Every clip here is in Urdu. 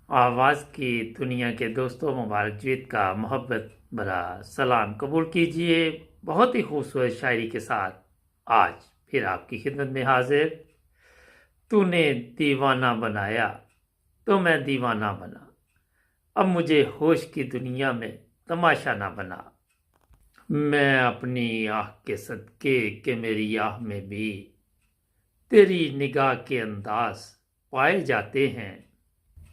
آواز کی دنیا کے دوستوں، مبارک جیت کا محبت بھرا سلام قبول کیجئے۔ بہت ہی خوبصورت شاعری کے ساتھ آج پھر آپ کی خدمت میں حاضر۔ تو نے دیوانہ بنایا تو میں دیوانہ بنا، اب مجھے ہوش کی دنیا میں تماشا نہ بنا۔ میں اپنی آہ کے صدقے کہ میری آہ میں بھی تیری نگاہ کے انداز پائے جاتے ہیں۔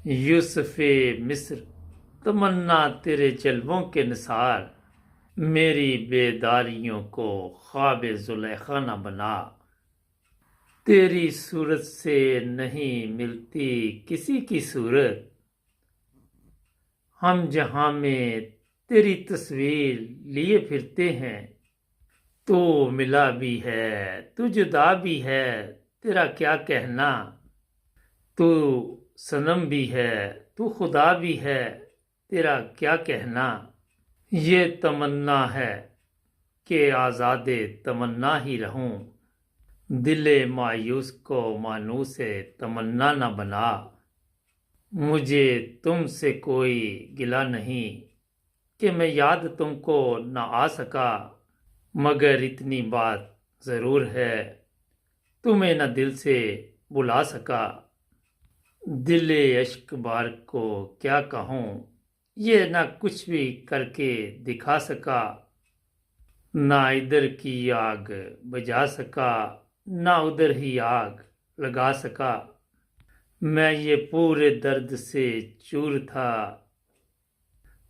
یوسف مصر تمنا تیرے جلووں کے نثار، میری بیداریوں کو خواب زلیخا نہ بنا۔ تیری صورت سے نہیں ملتی کسی کی صورت، ہم جہاں میں تیری تصویر لیے پھرتے ہیں۔ تو ملا بھی ہے تو جدا بھی ہے، تیرا کیا کہنا۔ تو صنم بھی ہے تو خدا بھی ہے، تیرا کیا کہنا۔ یہ تمنا ہے کہ آزاد تمنا ہی رہوں، دل مایوس کو مانوس تمنا نہ بنا۔ مجھے تم سے کوئی گلہ نہیں کہ میں یاد تم کو نہ آ سکا، مگر اتنی بات ضرور ہے تمہیں نہ دل سے بلا سکا۔ دل اشک بار کو کیا کہوں، یہ نہ کچھ بھی کر کے دکھا سکا، نہ ادھر کی آگ بجھا سکا نہ ادھر ہی آگ لگا سکا۔ میں یہ پورے درد سے چور تھا،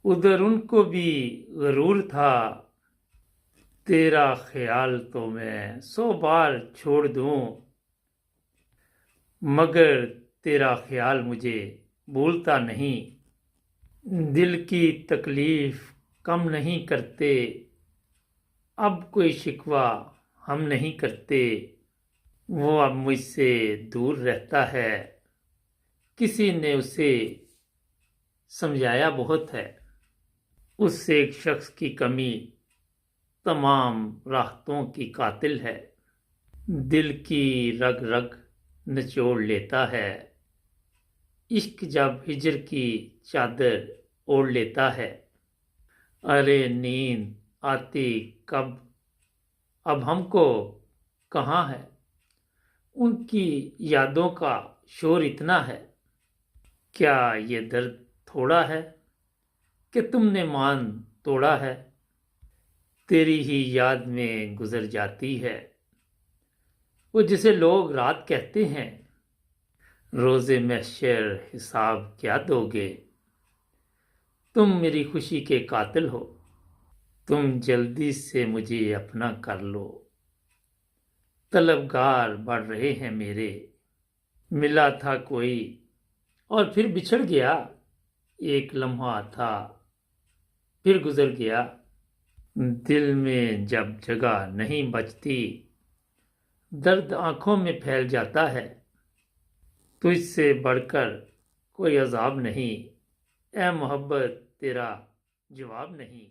ادھر ان کو بھی غرور تھا۔ تیرا خیال تو میں 100 بار چھوڑ دوں، مگر تیرا خیال مجھے بھولتا نہیں۔ دل کی تکلیف کم نہیں کرتے، اب کوئی شکوہ ہم نہیں کرتے۔ وہ اب مجھ سے دور رہتا ہے، کسی نے اسے سمجھایا بہت ہے۔ اس ایک شخص کی کمی تمام راحتوں کی قاتل ہے۔ دل کی رگ رگ نچوڑ لیتا ہے، عشق جب ہجر کی چادر اوڑھ لیتا ہے۔ ارے نیند آتی کب اب ہم کو کہاں ہے، ان کی یادوں کا شور اتنا ہے۔ کیا یہ درد تھوڑا ہے کہ تم نے مان توڑا ہے، تیری ہی یاد میں گزر جاتی ہے وہ جسے لوگ رات کہتے ہیں۔ روز محشر حساب کیا دو گے، تم میری خوشی کے قاتل ہو۔ تم جلدی سے مجھے اپنا کر لو، طلبگار بڑھ رہے ہیں میرے۔ ملا تھا کوئی اور پھر بچھڑ گیا، ایک لمحہ تھا پھر گزر گیا۔ دل میں جب جگہ نہیں بچتی، درد آنکھوں میں پھیل جاتا ہے۔ تجھ سے بڑھ کر کوئی عذاب نہیں، اے محبت تیرا جواب نہیں۔